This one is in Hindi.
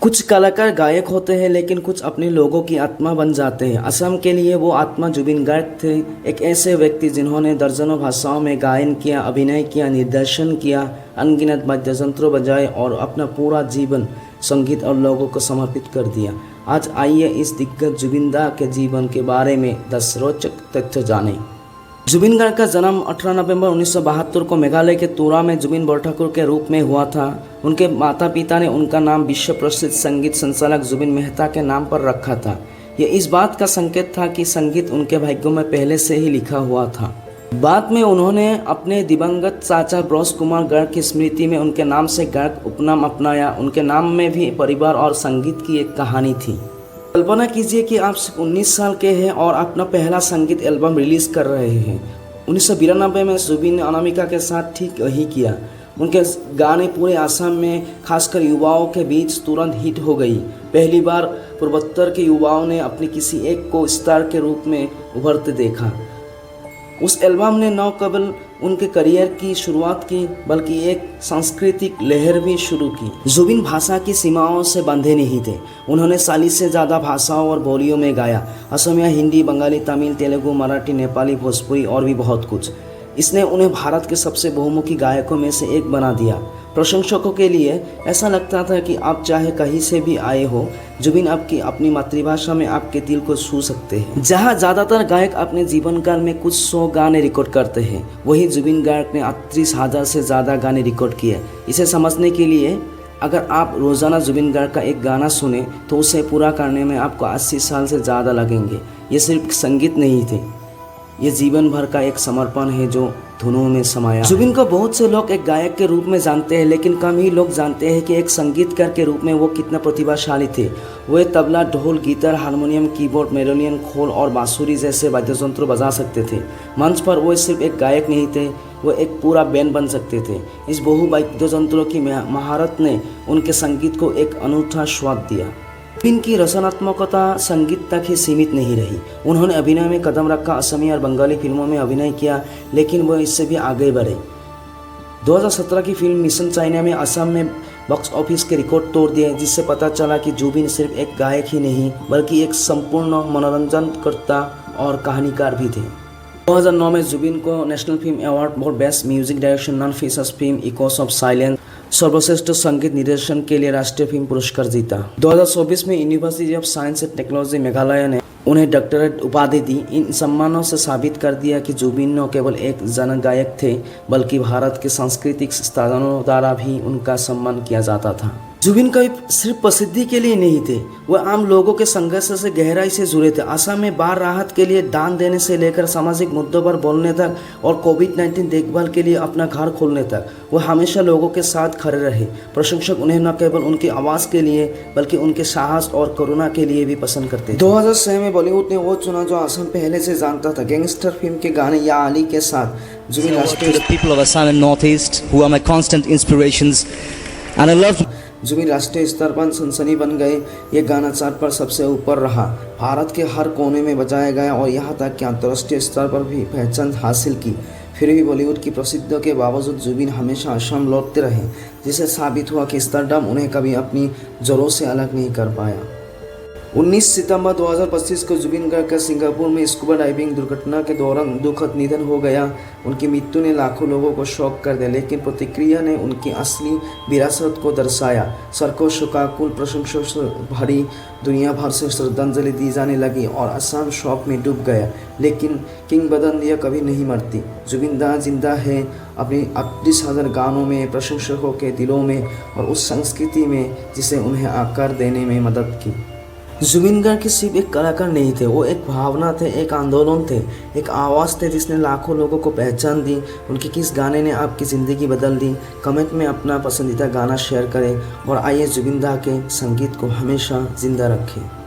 कुछ कलाकार गायक होते हैं लेकिन कुछ अपने लोगों की आत्मा बन जाते हैं। असम के लिए वो आत्मा जुबिन गार्ग थे, एक ऐसे व्यक्ति जिन्होंने दर्जनों भाषाओं में गायन किया, अभिनय किया, निर्देशन किया, अनगिनत वाद्ययंत्रों बजाए और अपना पूरा जीवन संगीत और लोगों को समर्पित कर दिया। आज आइए इस दिग्गज जुबिन दा के जीवन के बारे में 10 रोचक तथ्य जानें। जुबिन गार्ग का जन्म 18 नवंबर 1972 को मेघालय के तुरा में जुबिन बोरठाकुर के रूप में हुआ था। उनके माता पिता ने उनका नाम विश्व प्रसिद्ध संगीत संचालक जुबिन मेहता के नाम पर रखा था। यह इस बात का संकेत था कि संगीत उनके भाग्यों में पहले से ही लिखा हुआ था। बाद में उन्होंने अपने दिवंगत चाचा ब्रॉस कुमार गार्ग की स्मृति में उनके नाम से गार्ग उपनाम अपनाया। उनके नाम में भी परिवार और संगीत की एक कहानी थी। कल्पना कीजिए कि आप सिर्फ 19 साल के हैं और अपना पहला संगीत एल्बम रिलीज कर रहे हैं। 1992 में जुबिन ने अनामिका के साथ ठीक वही किया। उनके गाने पूरे असम में खासकर युवाओं के बीच तुरंत हिट हो गई। पहली बार पूर्वोत्तर के युवाओं ने अपने किसी एक को स्टार के रूप में उभरते देखा। उस एल्बम ने न केवल उनके करियर की शुरुआत की बल्कि एक सांस्कृतिक लहर भी शुरू की। जुबिन भाषा की सीमाओं से बंधे नहीं थे। उन्होंने 40 से ज़्यादा भाषाओं और बोलियों में गाया, असमिया, हिंदी, बंगाली, तमिल, तेलुगु, मराठी, नेपाली, भोजपुरी और भी बहुत कुछ। इसने उन्हें भारत के सबसे बहुमुखी गायकों में से एक बना दिया। प्रशंसकों के लिए ऐसा लगता था कि आप चाहे कहीं से भी आए हो, जुबिन आपकी अपनी मातृभाषा में आपके दिल को छू सकते हैं। जहां ज़्यादातर गायक अपने जीवन काल में कुछ 100 गाने रिकॉर्ड करते हैं, वही जुबिन गार्ग ने 38,000 से ज़्यादा गाने रिकॉर्ड किए। इसे समझने के लिए अगर आप रोज़ाना जुबिन गार्ग का एक गाना सुने तो उसे पूरा करने में आपको 80 साल से ज़्यादा लगेंगे। ये सिर्फ संगीत नहीं थे, ये जीवन भर का एक समर्पण है जो धुनों में समाया। जुबिन को बहुत से लोग एक गायक के रूप में जानते हैं, लेकिन कम ही लोग जानते हैं कि एक संगीतकार के रूप में वो कितना प्रतिभाशाली थे। वे तबला, ढोल, गिटार, हारमोनियम, कीबोर्ड, मेलोडियन, खोल और बांसुरी जैसे वाद्ययंत्र बजा सकते थे। मंच पर वो सिर्फ एक गायक नहीं थे, वो एक पूरा बैंड बन सकते थे। इस बहु वाद्ययंत्रों की महारत ने उनके संगीत को एक अनूठा स्वाद दिया। जुबिन की रचनात्मकता संगीत तक ही सीमित नहीं रही। उन्होंने अभिनय में कदम रखा, असमिया और बंगाली फिल्मों में अभिनय किया, लेकिन वो इससे भी आगे बढ़े। 2017 की फिल्म मिशन चाइना में असम में बॉक्स ऑफिस के रिकॉर्ड तोड़ दिए, जिससे पता चला कि जुबिन सिर्फ एक गायक ही नहीं बल्कि एक संपूर्ण मनोरंजनकर्ता और कहानीकार भी थे। 2009 में जुबिन को national film award for best music direction non feature film Eeco of silence सर्वश्रेष्ठ संगीत निर्देशन के लिए राष्ट्रीय फिल्म पुरस्कार जीता। 2024 में university of science and technology Meghalaya ने उन्हें डॉक्टरेट उपाधि दी। इन सम्मानों से साबित कर दिया कि जुबिन न केवल एक जन गायक थे बल्कि भारत के सांस्कृतिक संस्थानों द्वारा भी उनका सम्मान किया जाता था। जुबिन कभी सिर्फ प्रसिद्धि के लिए नहीं थे, वह आम लोगों के संघर्ष से गहराई से जुड़े थे। असम में बाढ़ राहत के लिए दान देने से लेकर सामाजिक मुद्दों पर बोलने तक और कोविड-19 देखभाल के लिए अपना घर खोलने तक वह हमेशा लोगों के साथ खड़े रहे। प्रशंसक उन्हें न केवल उनकी आवाज़ के लिए बल्कि उनके साहस और करुणा के लिए भी पसंद करते थे। 2006 में बॉलीवुड ने वो चुना जो असम पहले से जानता था। गैंगस्टर फिल्म के गाने या अली के साथ जुबिन जुबिन राष्ट्रीय स्तर पर सनसनी बन गए। ये गाना चार्ट पर सबसे ऊपर रहा, भारत के हर कोने में बजाया गया और यहाँ तक कि अंतर्राष्ट्रीय स्तर पर भी पहचान हासिल की। फिर भी बॉलीवुड की प्रसिद्धि के बावजूद जुबिन हमेशा असम लौटते रहे, जिससे साबित हुआ कि स्टारडम उन्हें कभी अपनी जड़ों से अलग नहीं कर पाया। 19 सितंबर 2025 को जुबिन गार्ग का सिंगापुर में स्कूबा डाइविंग दुर्घटना के दौरान दुखद निधन हो गया। उनकी मृत्यु ने लाखों लोगों को शॉक कर दिया, लेकिन प्रतिक्रिया ने उनकी असली विरासत को दर्शाया। सड़कों, शोकाकुल प्रशंसों से भरी दुनिया भर से श्रद्धांजलि दी जाने लगी और असम शोक में डूब गया। लेकिन किंवदंतियां कभी नहीं मरती। जुबिन दा जिंदा है अपनी 38,000 गानों में, प्रशंसकों के दिलों में और उस संस्कृति में जिसे उन्हें आकार देने में मदद की। जुबिन गार्ग सिर्फ एक कलाकार नहीं थे, वो एक भावना थे, एक आंदोलन थे, एक आवाज़ थे जिसने लाखों लोगों को पहचान दी। उनके किस गाने ने आपकी ज़िंदगी बदल दी? कमेंट में अपना पसंदीदा गाना शेयर करें और आइए जुबिन दा के संगीत को हमेशा जिंदा रखें।